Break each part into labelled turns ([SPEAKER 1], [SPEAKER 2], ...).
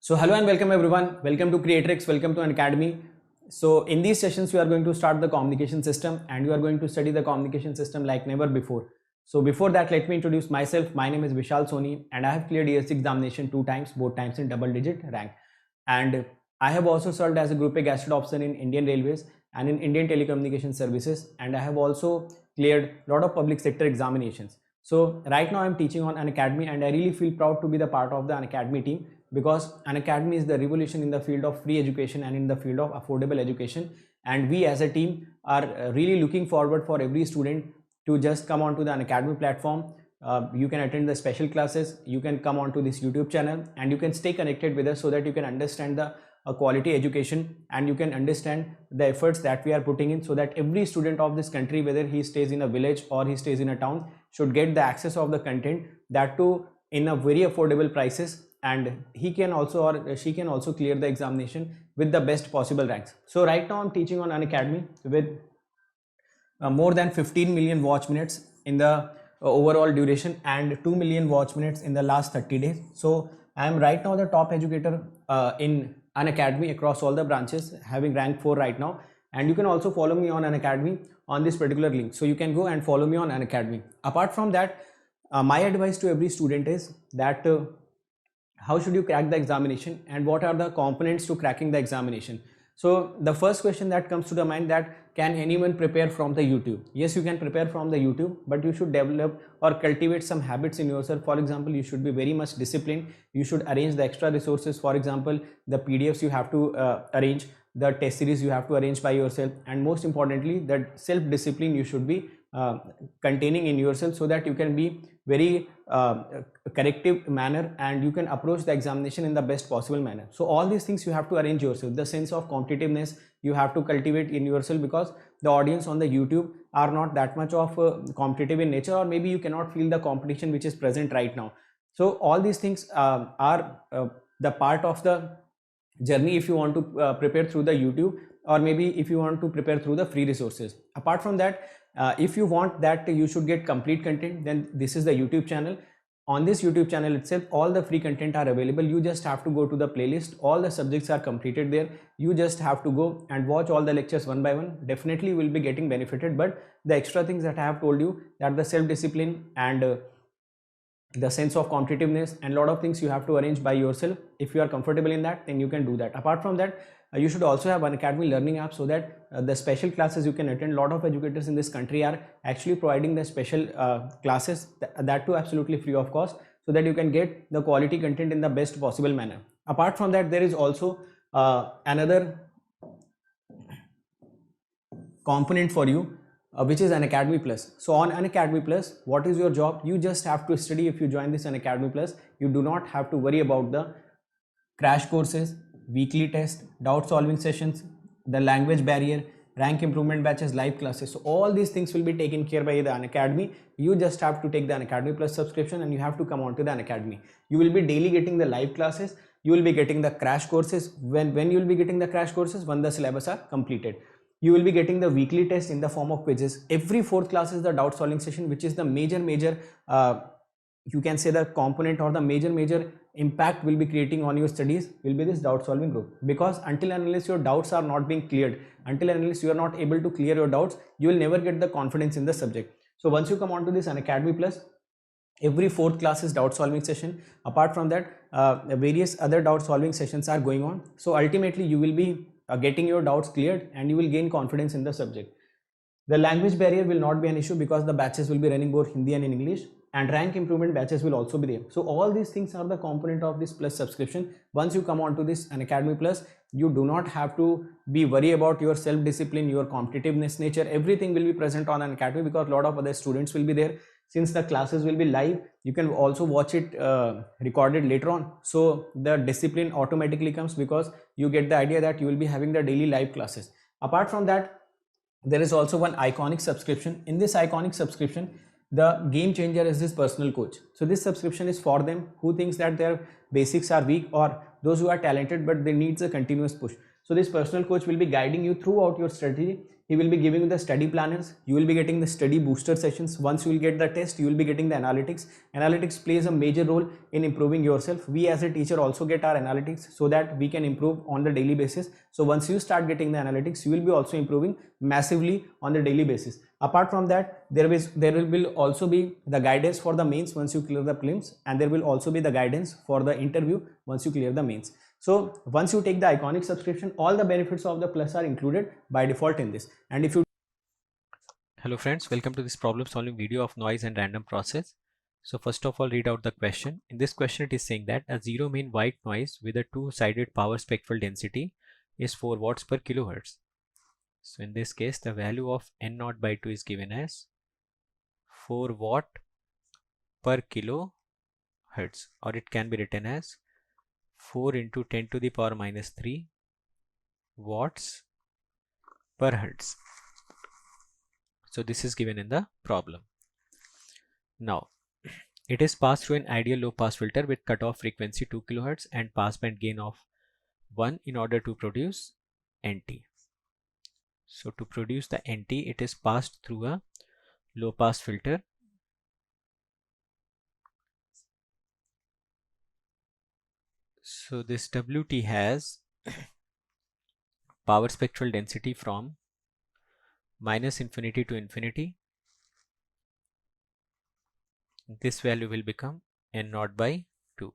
[SPEAKER 1] So hello and welcome everyone. Welcome to Creatrix. Welcome to Unacademy. So in these sessions, we are going to start the communication system and you are going to study the communication system like never before. So before that, let me introduce myself. My name is Vishal Soni and I have cleared ESC examination 2 times, both times in double digit rank. And I have also served as a Group A Gazetted Officer in Indian Railways and in Indian Telecommunication Services. And I have also cleared a lot of public sector examinations. So right now I'm teaching on Unacademy and I really feel proud to be the part of the Unacademy team, because Unacademy is the revolution in the field of free education and in the field of affordable education, and we as a team are really looking forward for every student to just come onto the Unacademy platform. You can attend the special classes, you can come onto this YouTube channel and you can stay connected with us so that you can understand the quality education and you can understand the efforts that we are putting in, so that every student of this country, whether he stays in a village or he stays in a town, should get the access of the content, that too in a very affordable prices, and he can also or she can also clear the examination with the best possible ranks. So right now I'm teaching on Unacademy with more than 15 million watch minutes in the overall duration and 2 million watch minutes in the last 30 days. So I am right now the top educator in Unacademy across all the branches, having rank 4 right now. And you can also follow me on Unacademy on this particular link. So you can go and follow me on Unacademy. Apart from that, my advice to every student is that how should you crack the examination and what are the components to cracking the examination. So the first question that comes to the mind, that can anyone prepare from the YouTube? Yes, you can prepare from the YouTube, but you should develop or cultivate some habits in yourself. For example, you should be very much disciplined. You should arrange the extra resources. For example, the PDFs you have to arrange, the test series you have to arrange by yourself, and most importantly, that self-discipline you should be containing in yourself, so that you can be very corrective manner and you can approach the examination in the best possible manner. So all these things you have to arrange yourself. The sense of competitiveness you have to cultivate in yourself, because the audience on the YouTube are not that much of competitive in nature, or maybe you cannot feel the competition which is present right now. So all these things are the part of the journey if you want to prepare through the YouTube, or maybe if you want to prepare through the free resources. Apart from that, if you want that you should get complete content, then this is the YouTube channel. On this YouTube channel itself, all the free content are available. You just have to go to the playlist. All the subjects are completed there. You just have to go and watch all the lectures one by one. Definitely will be getting benefited. But the extra things that I have told you, that the self-discipline and the sense of competitiveness and a lot of things you have to arrange by yourself. If you are comfortable in that, then you can do that. Apart from that, you should also have Unacademy learning app, so that the special classes you can attend. A lot of educators in this country are actually providing the special classes, that too absolutely free of cost, so that you can get the quality content in the best possible manner. Apart from that, there is also another component for you, which is Unacademy Plus. So on Unacademy Plus, what is your job? You just have to study. If you join this Unacademy Plus, you do not have to worry about the crash courses, weekly test, doubt solving sessions, the language barrier, rank improvement batches, live classes. So all these things will be taken care by the Unacademy. You just have to take the Unacademy Plus subscription and you have to come on to the Unacademy. You will be daily getting the live classes. You will be getting the crash courses. When you will be getting the crash courses? When the syllabus are completed. You will be getting the weekly test in the form of quizzes. Every fourth class is the doubt solving session, which is the major you can say the component or the major impact will be creating on your studies will be this doubt solving group. Because until and unless your doubts are not being cleared, until and unless you are not able to clear your doubts, you will never get the confidence in the subject. So once you come on to this Unacademy Plus, every fourth class is doubt solving session. Apart from that, various other doubt solving sessions are going on. So ultimately you will be getting your doubts cleared and you will gain confidence in the subject. The language barrier will not be an issue, because the batches will be running both Hindi and in English, and rank improvement batches will also be there. So all these things are the component of this Plus subscription. Once you come on to this Unacademy Plus, you do not have to be worried about your self-discipline, your competitiveness nature. Everything will be present on Unacademy, because a lot of other students will be there. Since the classes will be live, you can also watch it recorded later on. So the discipline automatically comes, because you get the idea that you will be having the daily live classes. Apart from that, there is also one iconic subscription. In this iconic subscription, the game changer is this personal coach. So this subscription is for them who thinks that their basics are weak, or those who are talented but they needs a continuous push. So this personal coach will be guiding you throughout your study. He will be giving you the study planners. You will be getting the study booster sessions. Once you will get the test, you will be getting the analytics. Analytics plays a major role in improving yourself. We as a teacher also get our analytics so that we can improve on the daily basis. So once you start getting the analytics, you will be also improving massively on the daily basis. Apart from that, there will also be the guidance for the mains once you clear the prelims, and there will also be the guidance for the interview once you clear the mains. So once you take the Iconic subscription, all the benefits of the Plus are included by default in this. And if you
[SPEAKER 2] Hello friends, welcome to this problem solving video of noise and random process. So first of all, read out the question. In this question it is saying that a zero mean white noise with a two-sided power spectral density is 4 watts per kilohertz. So in this case the value of N0 by 2 is given as 4 watt per kilohertz, or it can be written as 4 into 10 to the power minus 3 watts per hertz. So this is given in the problem. Now it is passed through an ideal low pass filter with cutoff frequency 2 kHz and passband gain of 1 in order to produce NT. So to produce the NT, it is passed through a low pass filter. So this WT has power spectral density from minus infinity to infinity. This value will become N0 by 2.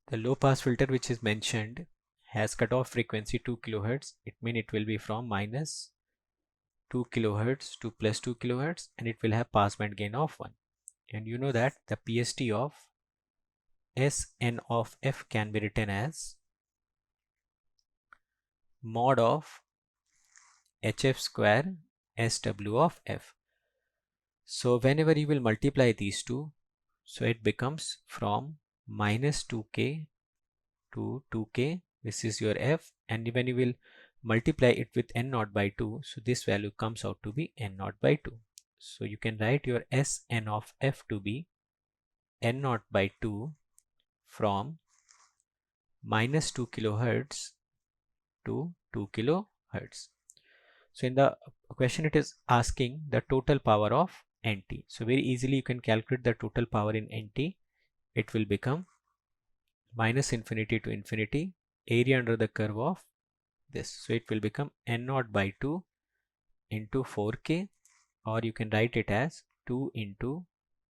[SPEAKER 2] The low pass filter which is mentioned has cutoff frequency 2 kHz. It means it will be from minus 2 kHz to plus 2 kHz, and it will have passband gain of 1. And you know that the PST of Sn of f can be written as mod of hf square SW of f. So whenever you will multiply these two, so it becomes from minus 2k to 2k. This is your f, and when you will multiply it with N0 by 2, so this value comes out to be N0 by 2. So you can write your Sn of f to be N0 by 2 from minus 2 kilohertz to 2 kilohertz. So in the question it is asking the total power of NT. So very easily you can calculate the total power in NT. It will become minus infinity to infinity area under the curve of this. So it will become N0 by 2 into 4k, or you can write it as 2 into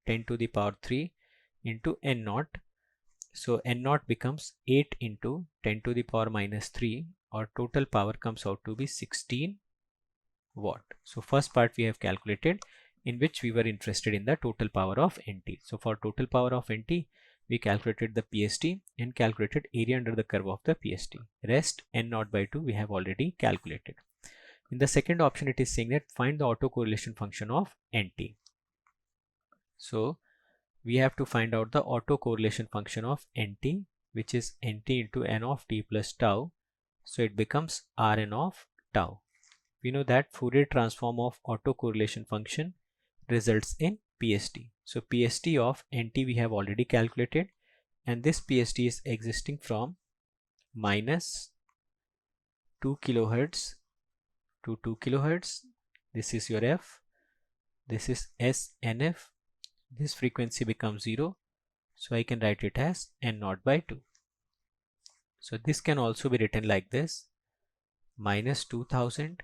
[SPEAKER 2] 10 to the power 3 into N0. So N0 becomes 8 into 10 to the power minus 3, or total power comes out to be 16 watt. So first part we have calculated, in which we were interested in the total power of NT. So for total power of NT, we calculated the PST and calculated area under the curve of the PST. Rest N0 by 2 we have already calculated. In the second option it is saying that find the autocorrelation function of NT. So we have to find out the autocorrelation function of NT, which is NT into N of t plus tau. So it becomes Rn of tau. We know that Fourier transform of autocorrelation function results in PST. So PST of NT we have already calculated, and this PST is existing from minus 2 kilohertz to 2 kilohertz. This is your F. This is SNF. This frequency becomes 0. So I can write it as N0 by 2. So this can also be written like this: minus 2000.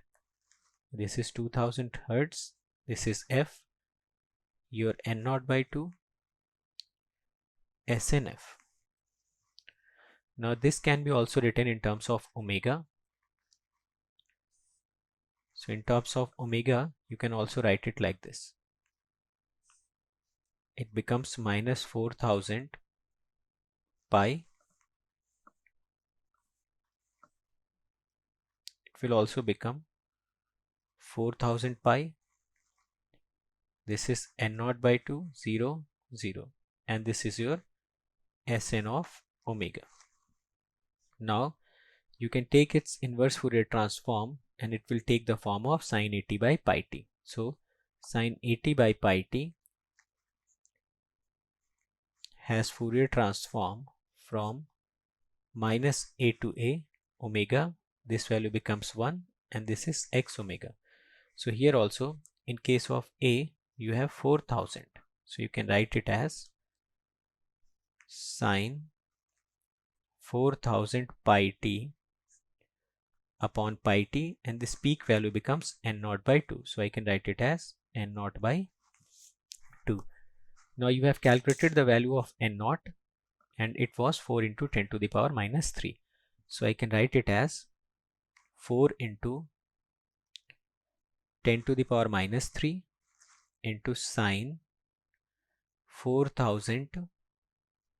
[SPEAKER 2] This is 2000 hertz. This is F. Your N0 by 2 SNF. Now this can be also written in terms of omega. So in terms of omega, you can also write it like this. It becomes minus 4000 pi. It will also become 4000 pi. This is N0 by 2, 0, 0. And this is your Sn of omega. Now you can take its inverse Fourier transform, and it will take the form of sin 80 by pi t. So sin 80 by pi t has Fourier transform from minus a to a omega. This value becomes 1 and this is x omega. So here also in case of a you have 4000. So you can write it as sine 4000 pi t upon pi t, and this peak value becomes n naught by 2. So I can write it as n naught by 2. Now you have calculated the value of n naught and it was 4 into 10 to the power minus 3. So I can write it as 4 into 10 to the power minus 3 into sine 4000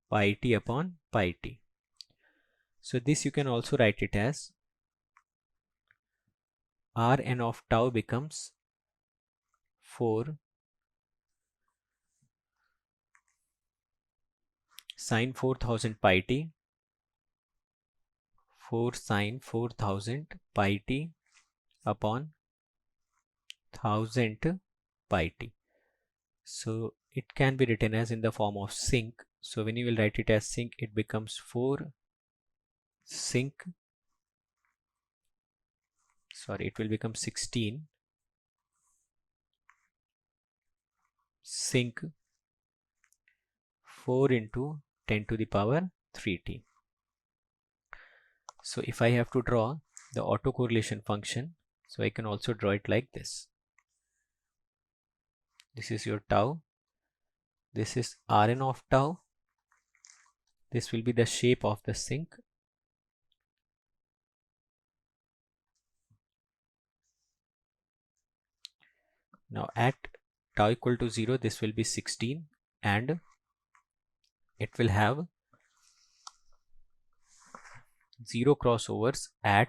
[SPEAKER 2] pi t upon pi t. So this you can also write it as Rn of tau becomes 4 sine 4000 pi t, 4 sine 4000 pi t upon 1000 pi t. So it can be written as in the form of sinc. So when you will write it as sinc, it becomes 4 sinc, sorry, it will become 16 sinc 4 into 10 to the power 3t. So if I have to draw the autocorrelation function, so I can also draw it like this. This is your tau, this is Rn of tau, this will be the shape of the sinc, now at tau equal to 0 this will be 16 and it will have 0 crossovers at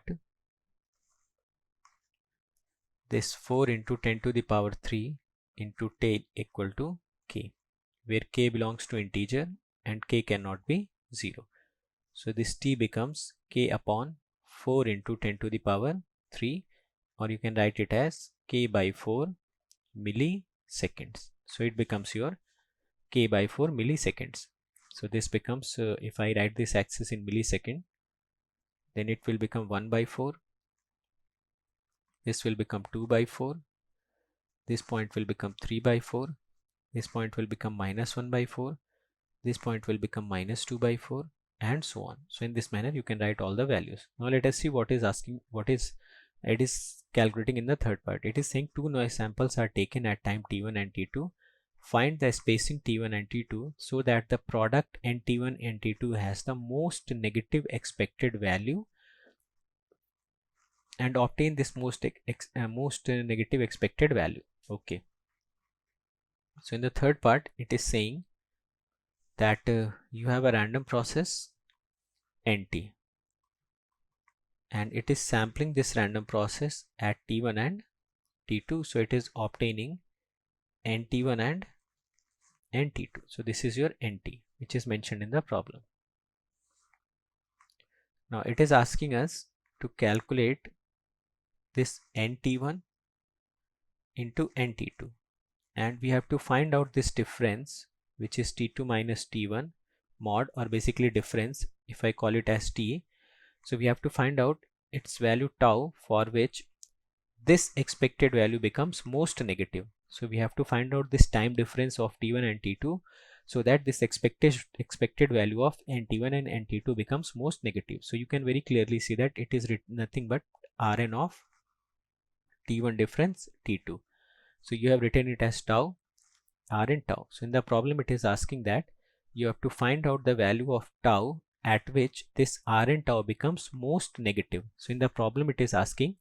[SPEAKER 2] this 4 into 10 to the power 3 into t equal to k, where k belongs to integer and k cannot be 0. So this t becomes k upon 4 into 10 to the power 3, or you can write it as k by 4 milliseconds. So it becomes your k by 4 milliseconds. So this becomes, if I write this axis in millisecond, then it will become 1 by 4. This will become 2 by 4. This point will become 3 by 4. This point will become minus 1 by 4. This point will become minus 2 by 4, and so on. So in this manner you can write all the values. Now let us see what is asking, it is calculating in the third part. It is saying two noise samples are taken at time t1 and t2. Find the spacing t1 and t2 so that the product nt1 and t2 has the most negative expected value, and obtain this most negative expected value. Okay. So in the third part it is saying that you have a random process nt and it is sampling this random process at t1 and t2. So it is obtaining nt1 and nt2. So this is your nt which is mentioned in the problem. Now it is asking us to calculate this nt1 into nt2, and we have to find out this difference, which is t2 minus t1 mod, or basically difference if I call it as t. So we have to find out its value tau for which this expected value becomes most negative. So we have to find out this time difference of t1 and t2 so that this expected value of nt1 and nt2 becomes most negative. So you can very clearly see that it is nothing but Rn of t1 difference t2. So you have written it as tau, Rn tau. So in the problem it is asking that you have to find out the value of tau at which this Rn tau becomes most negative. So in the problem it is asking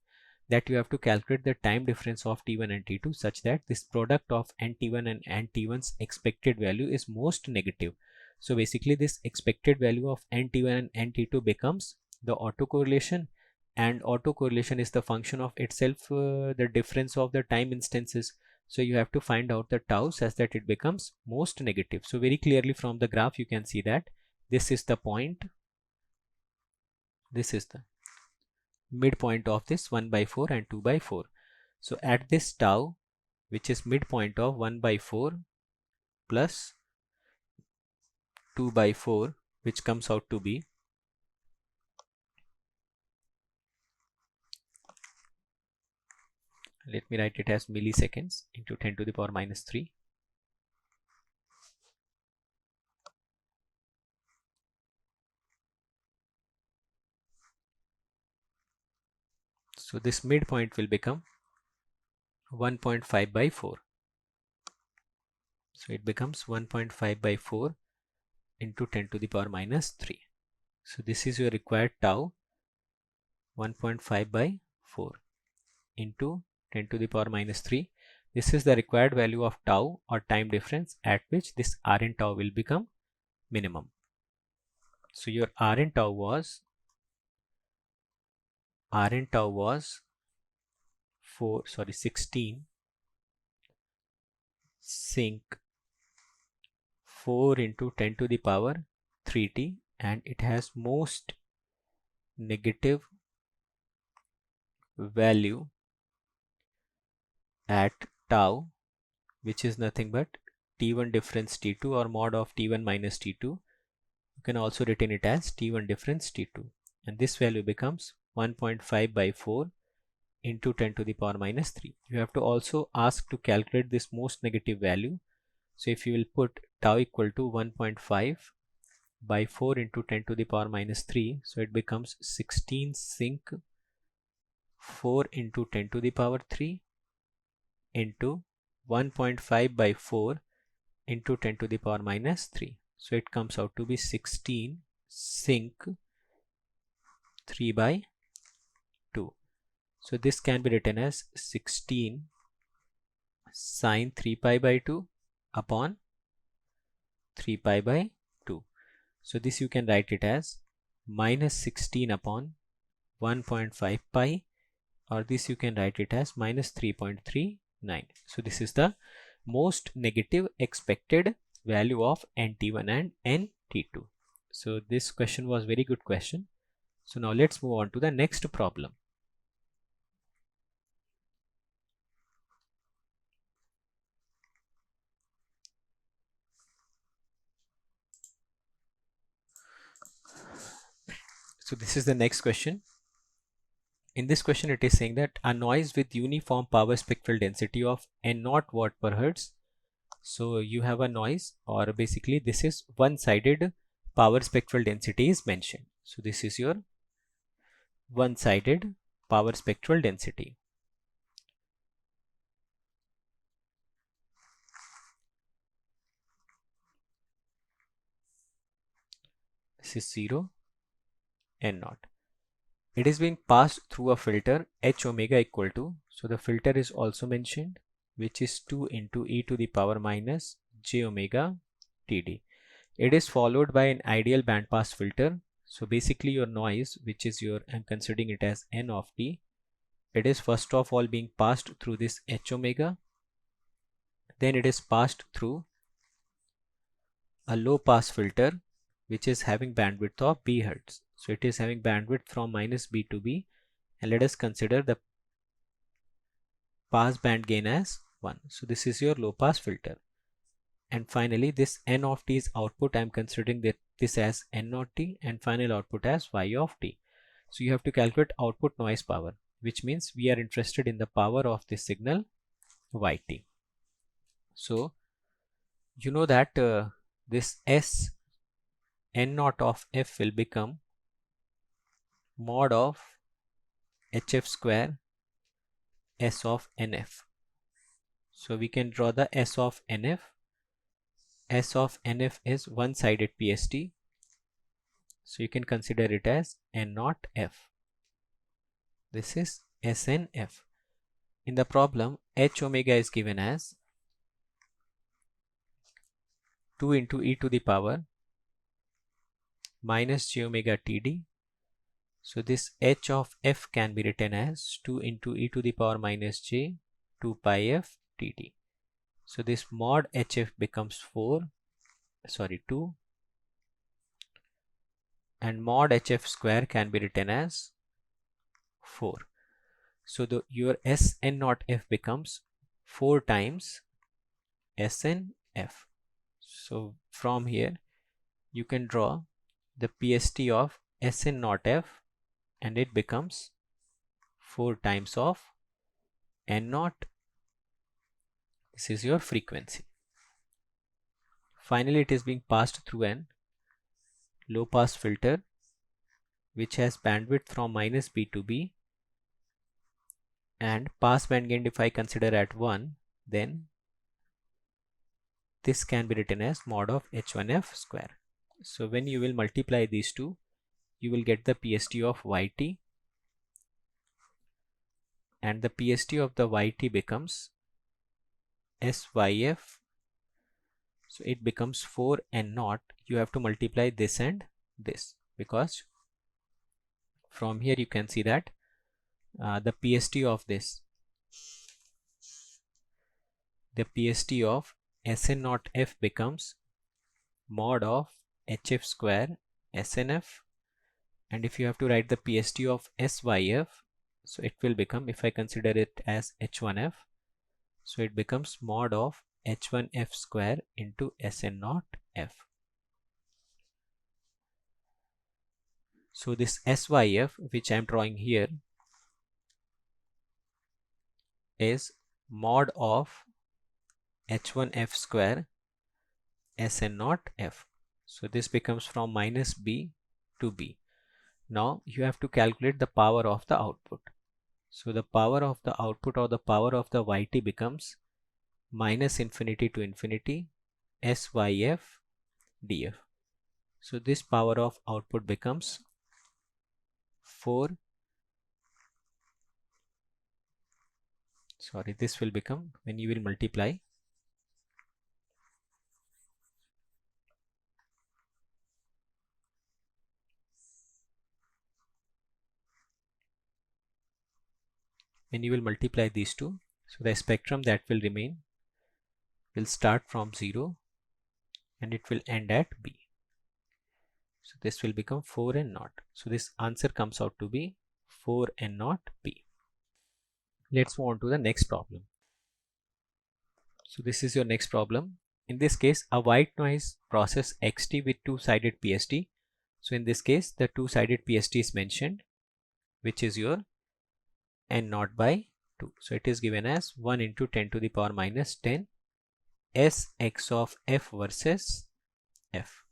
[SPEAKER 2] that you have to calculate the time difference of t1 and t2 such that this product of nt1 and nt1's expected value is most negative. So basically this expected value of nt1 and nt2 becomes the autocorrelation, and autocorrelation is the function of itself the difference of the time instances. So you have to find out the tau such that it becomes most negative. So very clearly from the graph you can see that this is the point, this is the midpoint of this 1 by 4 and 2 by 4. So at this tau, which is midpoint of 1 by 4 plus 2 by 4, which comes out to be let me write it as milliseconds into 10 to the power minus 3. So this midpoint will become 1.5 by 4. So it becomes 1.5 by 4 into 10 to the power minus 3. So this is your required tau, 1.5 by 4 into 10 to the power minus 3. This is the required value of tau or time difference at which this Rn tau will become minimum. So your Rn tau was 16 sinc 4 into 10 to the power 3t, and it has most negative value at tau, which is nothing but t1 difference t2 or mod of t1 minus t2. You can also retain it as t1 difference t2, and this value becomes 1.5 by 4 into 10 to the power minus 3. You have to also ask to calculate this most negative value. So if you will put tau equal to 1.5 by 4 into 10 to the power minus 3, so it becomes 16 sinc 4 into 10 to the power 3 into 1.5 by 4 into 10 to the power minus 3. So it comes out to be 16 sinc 3 by 2. So this can be written as 16 sine 3 pi by 2 upon 3 pi by 2. So this you can write it as minus 16 upon 1.5 pi, or this you can write it as minus 3.39. So this is the most negative expected value of NT1 and NT2. So this question was very good question. So now let's move on to the next problem. So this is the next question. In this question it is saying that a noise with uniform power spectral density of n0 watt per hertz. So you have a noise, or basically this is one-sided power spectral density is mentioned. So this is your one-sided power spectral density. This is 0 n0. It is being passed through a filter h omega equal to, so the filter is also mentioned, which is 2 into e to the power minus j omega td. It is followed by an ideal bandpass filter. So basically your noise, which is your, I'm considering it as n of t, it is first of all being passed through this h omega, then it is passed through a low pass filter which is having bandwidth of b hertz. So it is having bandwidth from minus b to b, and let us consider the pass band gain as 1. So this is your low pass filter. And finally this n of t is output. I am considering that this as n naught t, and final output as y of t. So you have to calculate output noise power, which means we are interested in the power of this signal yt. So you know that this s n naught of f will become mod of hf square s of nf. So we can draw the s of nf. S of nf is one-sided PST, so you can consider it as n naught f. This is SNF. In the problem, h omega is given as 2 into e to the power minus j omega td. So this h of f can be written as 2 into e to the power minus j 2 pi f td. So this mod hf becomes 2, and mod hf square can be written as 4. So your Sn naught f becomes 4 times Snf. So from here you can draw the PST of Sn naught F, and it becomes 4 times of N naught. This is your frequency. Finally, it is being passed through an low pass filter which has bandwidth from -B to B, and pass band gain if I consider at 1, then this can be written as mod of H1F square. So when you will multiply these two, you will get the PST of YT, and the PST of the YT becomes SYF. So it becomes 4N0. You have to multiply this and this, because from here you can see that the PST of this, the PST of Sn0F becomes mod of HF square SNF, and if you have to write the PST of SYF, so it will become, if I consider it as H1F, so it becomes mod of H1F square into Sn0F. So this SYF which I am drawing here is mod of H1F square Sn0F. So this becomes from -B to B. Now you have to calculate the power of the output. So the power of the output, or the power of the YT, becomes -infinity to infinity SYF dF. So this power of output becomes 4. Sorry, this will become, when you will multiply, these two, so the spectrum that will remain will start from 0 and it will end at B. So this will become 4N0. So this answer comes out to be 4N0B. Let's move on to the next problem. So this is your next problem. In this case, a white noise process XT with two-sided PST. So in this case, the two-sided PST is mentioned, which is your N0 by 2. So it is given as 1 into 10 to the power minus 10 Sx of F versus F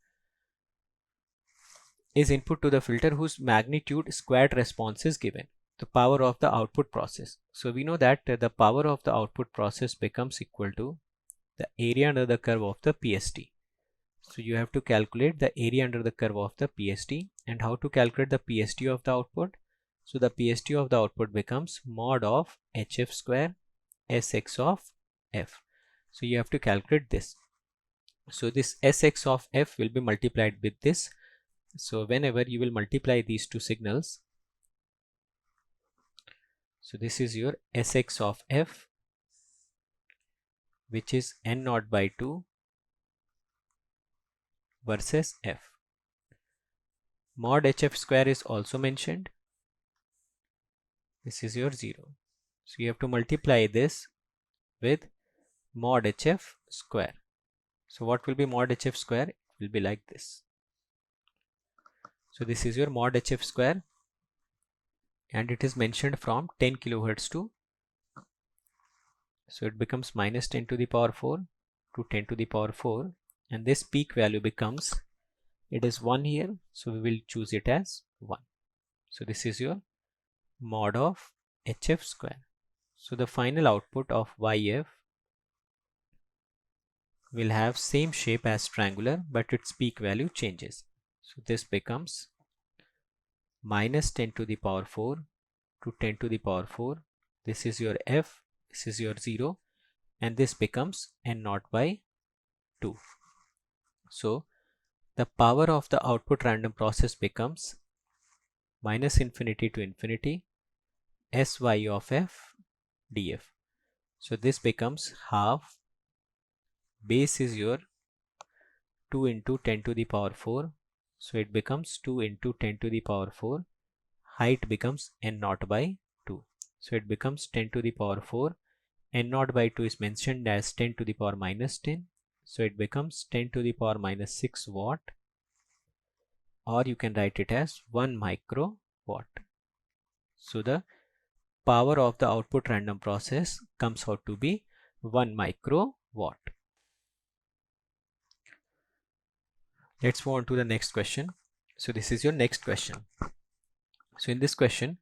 [SPEAKER 2] is input to the filter whose magnitude squared response is given. The power of the output process. So we know that the power of the output process becomes equal to the area under the curve of the PST. So you have to calculate the area under the curve of the PST. And how to calculate the PST of the output? So the PST of the output becomes mod of HF square Sx of F. So you have to calculate this. So this Sx of F will be multiplied with this. So whenever you will multiply these two signals, so this is your Sx of F, which is N0 by 2 versus F. Mod HF square is also mentioned. This is your 0. So you have to multiply this with mod HF square. So what will be mod HF square? It will be like this. So this is your mod HF square, and it is mentioned from 10 kilohertz to, so it becomes minus 10 to the power 4 to 10 to the power 4, and this peak value becomes, it is 1 here, so we will choose it as 1. So this is your mod of HF square. So the final output of YF will have same shape as triangular, but its peak value changes. So this becomes minus 10 to the power 4 to 10 to the power 4. This is your F, this is your 0, and this becomes N0 by 2. So the power of the output random process becomes minus infinity to infinity Sy of F dF. So this becomes half, base is your 2 into 10 to the power 4. So it becomes 2 into 10 to the power 4. Height becomes N0 by 2. So it becomes 10 to the power 4. N0 by 2 is mentioned as 10 to the power minus 10. So it becomes 10 to the power minus 6 watt. or you can write it as 1 microwatt. So the power of the output random process comes out to be 1 microwatt. Let's move on to the next question. So this is your next question. So in this question,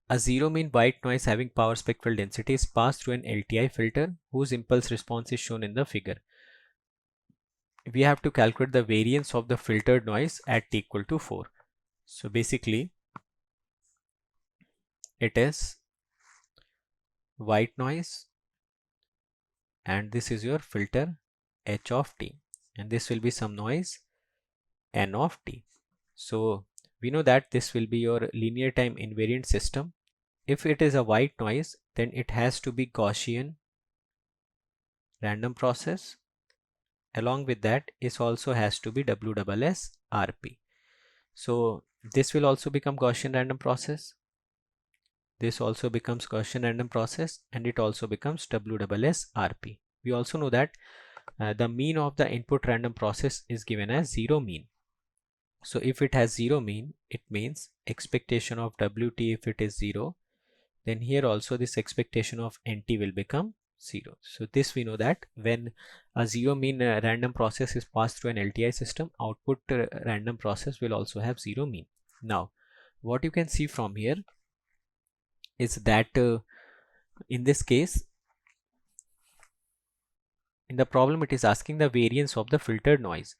[SPEAKER 2] a zero mean white noise having power spectral density is passed through an LTI filter whose impulse response is shown in the figure. We have to calculate the variance of the filtered noise at t equal to 4. So basically it is white noise and this is your filter h of t, and this will be some noise n of t. So we know that this will be your linear time invariant system. If it is a white noise, then it has to be Gaussian random process. Along with that, it also has to be WSSRP. So this will also become Gaussian random process. This also becomes Gaussian random process, and it also becomes WSSRP. We also know that the mean of the input random process is given as zero mean. So if it has zero mean, it means expectation of WT, if it is zero, then here also this expectation of NT will become 0. So this we know that when a zero mean random process is passed through an LTI system, output random process will also have zero mean. Now what you can see from here is that in this case, in the problem it is asking the variance of the filtered noise.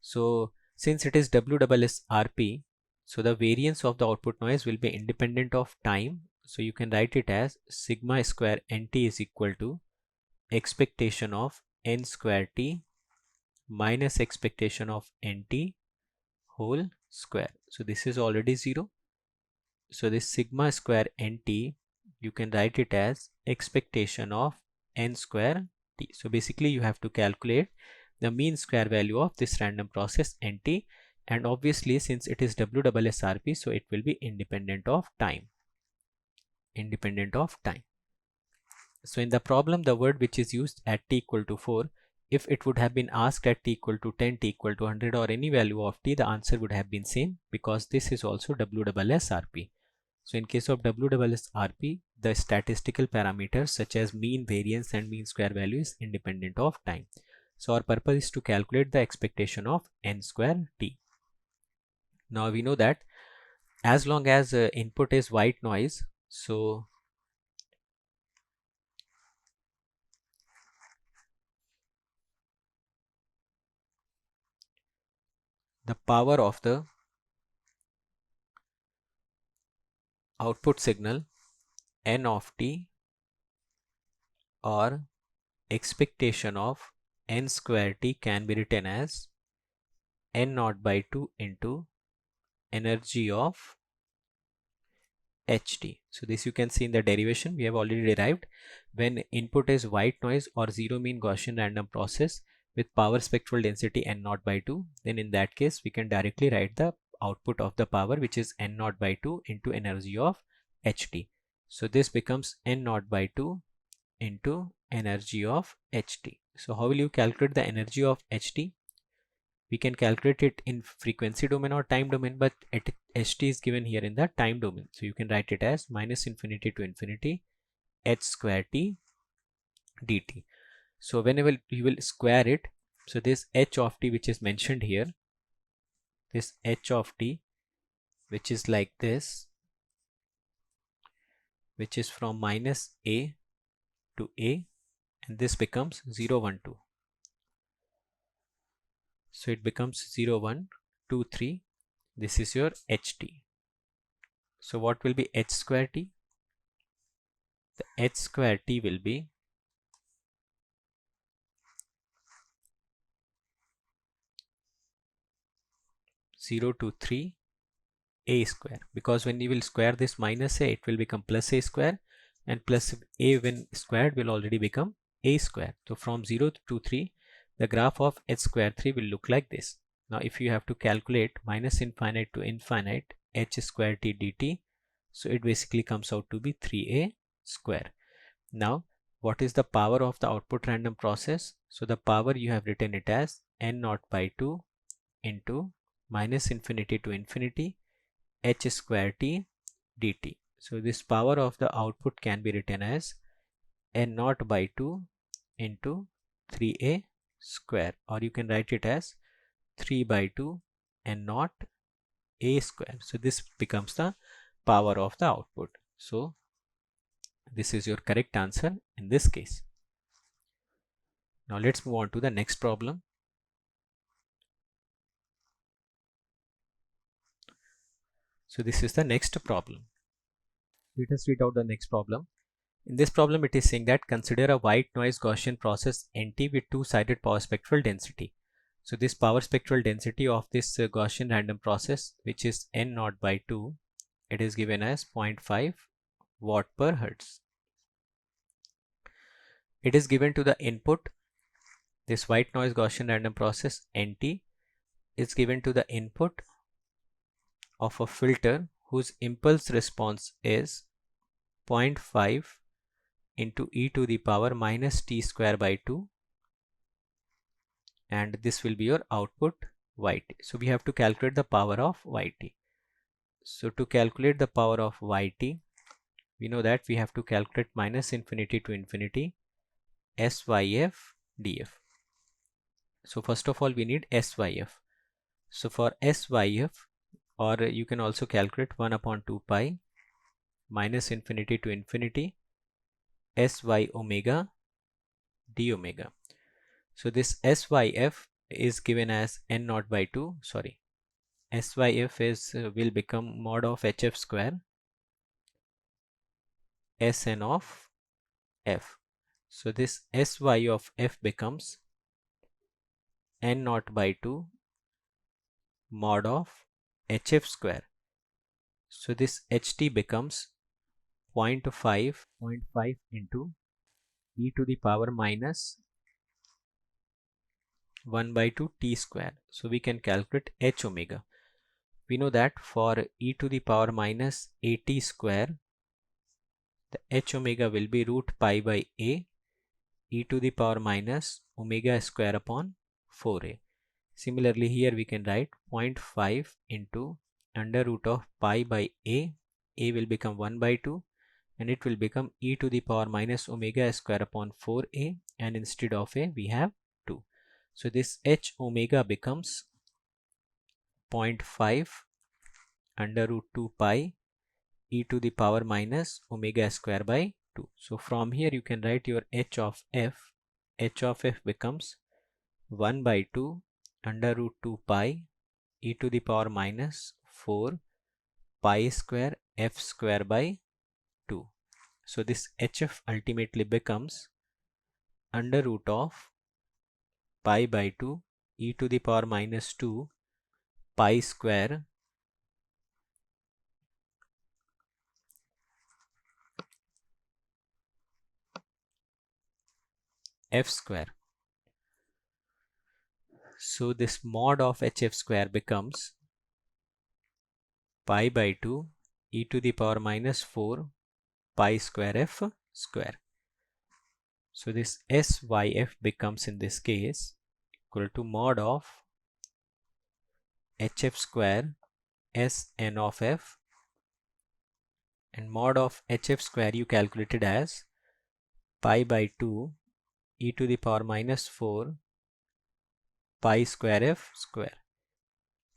[SPEAKER 2] So since it is WSSRP, so the variance of the output noise will be independent of time. So you can write it as sigma square NT is equal to expectation of n square t minus expectation of NT whole square. So this is already 0. So this sigma square NT, you can write it as expectation of n square t. So basically you have to calculate the mean square value of this random process NT, and obviously since it is WSSRP, so it will be independent of time. So in the problem, the word which is used at t equal to 4, if it would have been asked at t equal to 10, t equal to 100 or any value of t, the answer would have been same, because this is also WSSRP. So in case of WSSRP, the statistical parameters such as mean, variance and mean square value is independent of time. So our purpose is to calculate the expectation of n square t. Now we know that as long as input is white noise, so the power of the output signal n of t or expectation of n square t can be written as n naught by 2 into energy of ht. So this you can see in the derivation we have already derived. When input is white noise or zero mean Gaussian random process with power spectral density n naught by 2, then in that case we can directly write the output of the power, which is n naught by 2 into energy of ht. So this becomes n naught by 2 into energy of ht. So how will you calculate the energy of ht? We can calculate it in frequency domain or time domain, but ht is given here in the time domain. So you can write it as minus infinity to infinity h square t dt. So whenever you will square it, so this h of t which is mentioned here, this h of t which is like this, which is from minus a to a, and this becomes 0 1 2. So it becomes 0 1 2 3. This is your ht. So what will be h square t? The h square t will be 0 to 3 a square, because when you will square this minus a, it will become plus a square, and plus a when squared will already become a square. So from 0 to 3, the graph of h square 3 will look like this. Now if you have to calculate minus infinite to infinite h square t dt, so it basically comes out to be 3a square. Now what is the power of the output random process? So the power you have written it as n naught by 2 into minus infinity to infinity h square t dt. So this power of the output can be written as n naught by 2 into 3a square, or you can write it as 3 by 2 n naught a square. So this becomes the power of the output. So this is your correct answer in this case. Now let's move on to the next problem. So this is the next problem. Let us read out the next problem. In this problem, it is saying that consider a white noise Gaussian process NT with two-sided power spectral density. So this power spectral density of this Gaussian random process, which is n naught by 2, it is given as 0.5 watt per hertz. It is given to the input. This white noise Gaussian random process NT is given to the input of a filter whose impulse response is 0.5 into e to the power minus t square by 2, and this will be your output yt. So we have to calculate the power of yt. So to calculate the power of yt, we know that we have to calculate minus infinity to infinity SYF df. So first of all we need SYF. So for SYF, or you can also calculate 1 upon 2 pi minus infinity to infinity sy omega d omega. So this SYF is given as n naught by 2, sorry, SYF is will become mod of HF square Sn of f. So this Sy of f becomes n naught by 2 mod of HF square. So this HT becomes 0.5 into e to the power minus 1 by 2 t square. So we can calculate h omega. We know that for e to the power minus at square, the h omega will be root pi by a e to the power minus omega square upon 4a. Similarly, here we can write 0.5 into under root of pi by a will become 1 by 2, and it will become e to the power minus omega square upon 4a, and instead of a we have 2. So this h omega becomes 0.5 under root 2 pi e to the power minus omega square by 2. So from here you can write your h of f. H of f becomes 1 by 2 under root 2 pi e to the power minus 4 pi square f square by 2. So this hf ultimately becomes under root of pi by 2 e to the power minus 2 pi square f square. So this mod of hf square becomes pi by 2 e to the power minus 4 pi square f square. So this SYF becomes in this case equal to mod of HF square Sn of f, and mod of HF square you calculated as pi by 2 e to the power minus 4 pi square f square.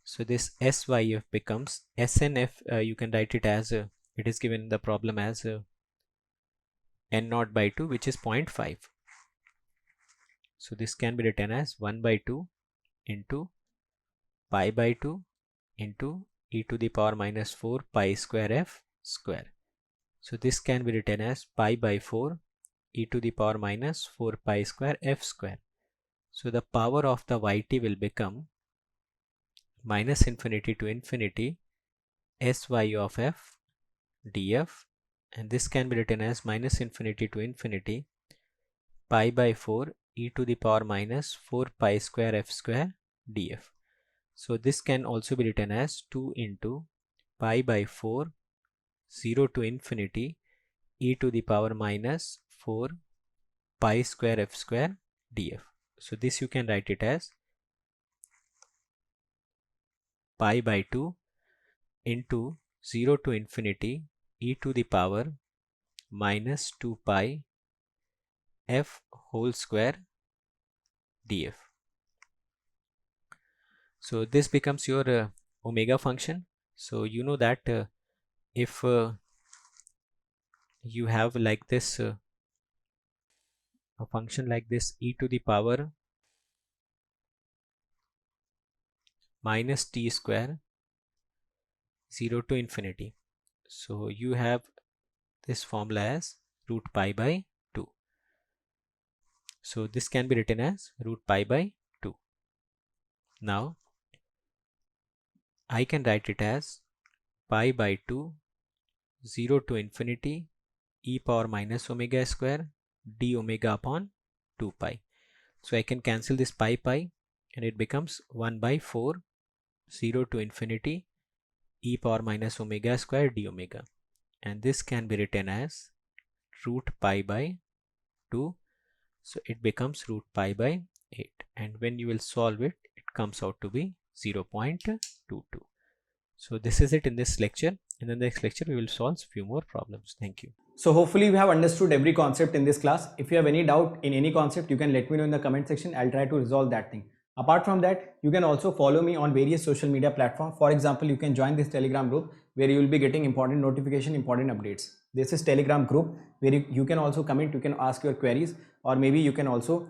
[SPEAKER 2] So this SYF becomes SNF, you can write it as it is given the problem as n naught by 2, which is 0.5. So this can be written as 1 by 2 into pi by 2 into e to the power minus 4 pi square f square. So this can be written as pi by 4 e to the power minus 4 pi square f square. So the power of the yt will become minus infinity to infinity sy of f df, and this can be written as minus infinity to infinity pi by 4 e to the power minus 4 pi square f square df. So this can also be written as 2 into pi by 4 0 to infinity e to the power minus 4 pi square f square df. So this you can write it as pi by 2 into 0 to infinity e to the power minus 2 pi f whole square df. So this becomes your omega function. So you know that if you have like this a function like this e to the power minus t square 0 to infinity, so you have this formula as root pi by 2. So this can be written as root pi by 2. Now I can write it as pi by 2 0 to infinity e power minus omega square d omega upon 2 pi. So I can cancel this pi and it becomes 1 by 4 0 to infinity e power minus omega square d omega, and this can be written as root pi by 2. So it becomes root pi by 8, and when you will solve it, it comes out to be 0.22. So this is it in this lecture. In the next lecture we will solve few more problems. Thank you.
[SPEAKER 1] So hopefully we have understood every concept in this class. If you have any doubt in any concept, you can let me know in the comment section. I'll try to resolve that thing. Apart from that, you can also follow me on various social media platforms. For example, you can join this Telegram group where you will be getting important notification, important updates. This is Telegram group where you can also comment, you can ask your queries, or maybe you can also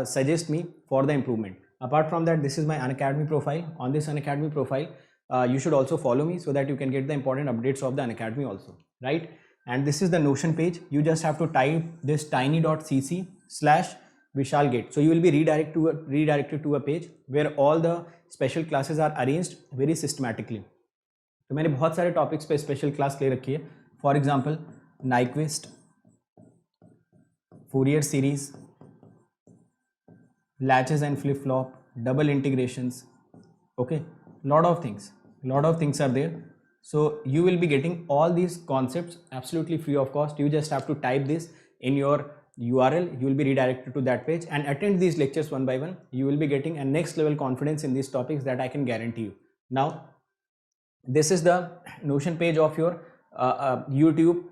[SPEAKER 1] suggest me for the improvement. Apart from that, this is my Unacademy profile. On this Unacademy profile, you should also follow me so that you can get the important updates of the Unacademy also, right? And this is the Notion page. You just have to type this tiny.cc/VishalGate. So you will be redirected to a page where all the special classes are arranged very systematically. तो मैंने बहुत सारे topics पे special class ले रखी है. For example Nyquist, Fourier series, latches and flip flop, double integrations, okay, lot of things are there. So you will be getting all these concepts absolutely free of cost. You just have to type this in your URL. You will be redirected to that page and attend these lectures one by one. You will be getting a next level confidence in these topics that I can guarantee you. Now this is the Notion page of your YouTube,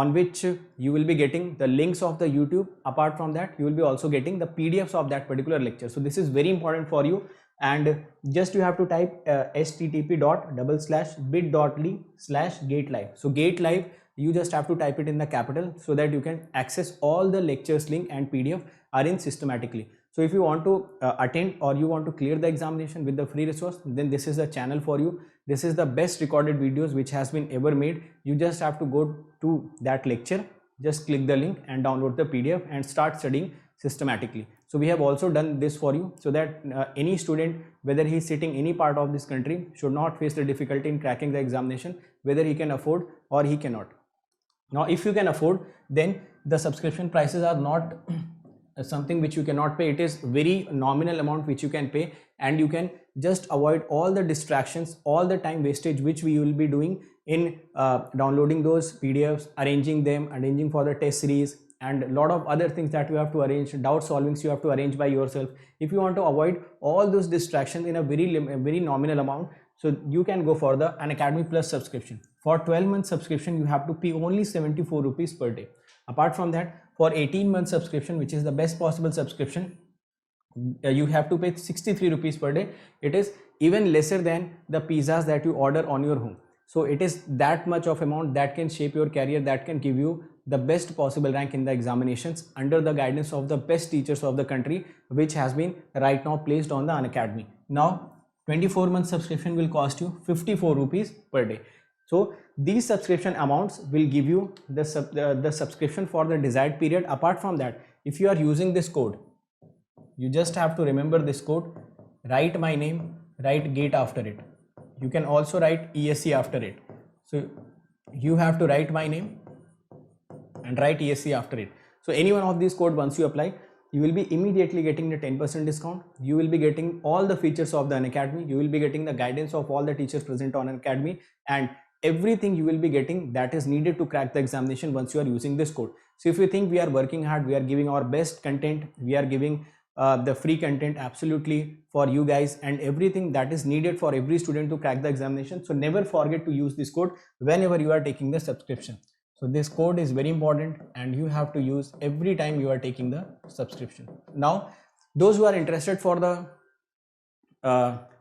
[SPEAKER 1] on which you will be getting the links of the YouTube. Apart from that, you will be also getting the PDFs of that particular lecture. So this is very important for you, and just you have to type http://bit.ly/GateLive. So GateLive, you just have to type it in the capital so that you can access all the lectures link and PDF arranged systematically. So if you want to attend or you want to clear the examination with the free resource, then this is the channel for you. This is the best recorded videos which has been ever made. You just have to go to that lecture, just click the link and download the PDF and start studying systematically. So we have also done this for you so that any student, whether he is sitting any part of this country, should not face the difficulty in cracking the examination, whether he can afford or he cannot. Now if you can afford, then the subscription prices are not something which you cannot pay. It is very nominal amount which you can pay, and you can just avoid all the distractions, all the time wastage which we will be doing in downloading those PDFs, arranging for the test series, and a lot of other things that you have to arrange, doubt solvings you have to arrange by yourself. If you want to avoid all those distractions in a very nominal amount, so you can go for the Unacademy Plus subscription. For 12-month subscription, you have to pay only 74 rupees per day. Apart from that, for 18-month subscription, which is the best possible subscription, you have to pay 63 rupees per day. It is even lesser than the pizzas that you order on your home. So it is that much of amount that can shape your career, that can give you the best possible rank in the examinations under the guidance of the best teachers of the country, which has been right now placed on the Unacademy. Now 24-month subscription will cost you 54 rupees per day. So these subscription amounts will give you the subscription for the desired period. Apart from that, if you are using this code, you just have to remember this code, write my name, write GATE after it. You can also write ESC after it. So you have to write my name and write ESC after it. So any one of these code, once you apply, you will be immediately getting the 10% discount. You will be getting all the features of the Unacademy. You will be getting the guidance of all the teachers present on Unacademy, and everything you will be getting that is needed to crack the examination once you are using this code. So if you think we are working hard, we are giving our best content, we are giving the free content absolutely for you guys and everything that is needed for every student to crack the examination. So never forget to use this code whenever you are taking the subscription. So this code is very important and you have to use every time you are taking the subscription. Now those who are interested for the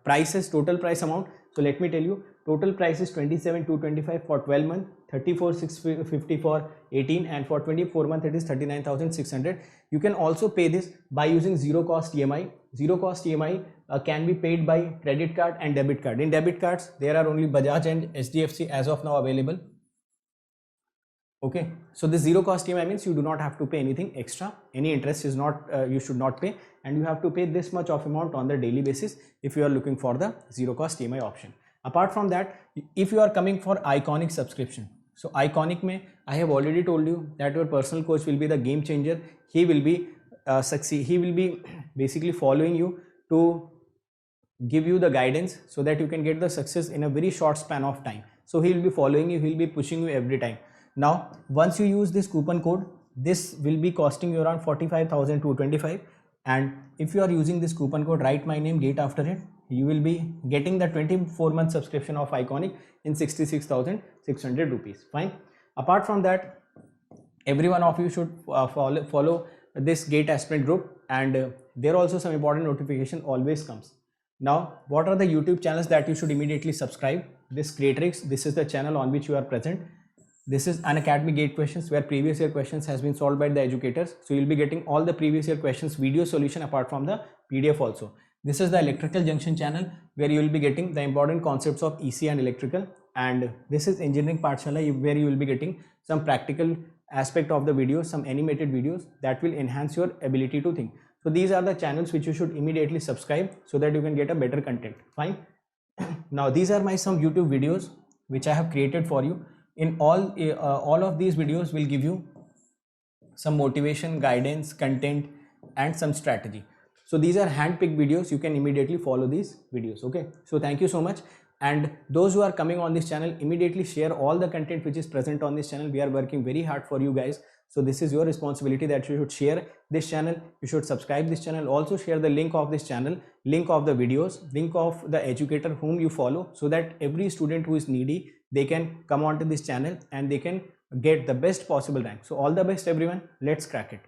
[SPEAKER 1] prices, total price amount, so let me tell you, total price is 27,225 for 12 months, 34,650 for 18, and for 24 months it is 39,600. You can also pay this by using zero cost EMI. Zero cost EMI can be paid by credit card and debit card. In debit cards there are only Bajaj and HDFC as of now available. Okay, so this zero cost EMI means you do not have to pay anything extra, any interest is not you should not pay, and you have to pay this much of amount on the daily basis if you are looking for the zero cost EMI option. Apart from that, if you are coming for Iconic subscription, so Iconic mein I have already told you that your personal coach will be the game changer. He will be he will be basically following you to give you the guidance so that you can get the success in a very short span of time. So he will be following you, he will be pushing you every time. Now once you use this coupon code, this will be costing you around 45,225, and if you are using this coupon code, write my name, date after it, you will be getting the 24-month subscription of Iconic in 66,600 rupees. Fine. Apart from that, every one of you should follow this GATE aspirant group, and there also some important notification always comes. Now what are the YouTube channels that you should immediately subscribe? This Creatrix, this is the channel on which you are present. This is Unacademy GATE questions, where previous year questions has been solved by the educators. So you'll be getting all the previous year questions video solution apart from the PDF also. This is the Electrical Junction channel, where you will be getting the important concepts of EC and electrical. And this is Engineering Pathshala, where you will be getting some practical aspect of the videos, some animated videos that will enhance your ability to think. So these are the channels which you should immediately subscribe so that you can get a better content. Fine. Now these are my some YouTube videos which I have created for you. In all of these videos will give you some motivation, guidance, content and some strategy. So these are hand-picked videos, you can immediately follow these videos. Okay, so thank you so much, and those who are coming on this channel, immediately share all the content which is present on this channel. We are working very hard for you guys, so this is your responsibility that you should share this channel, you should subscribe this channel, also share the link of this channel, link of the videos, link of the educator whom you follow, so that every student who is needy, they can come onto this channel and they can get the best possible rank. So all the best everyone, let's crack it.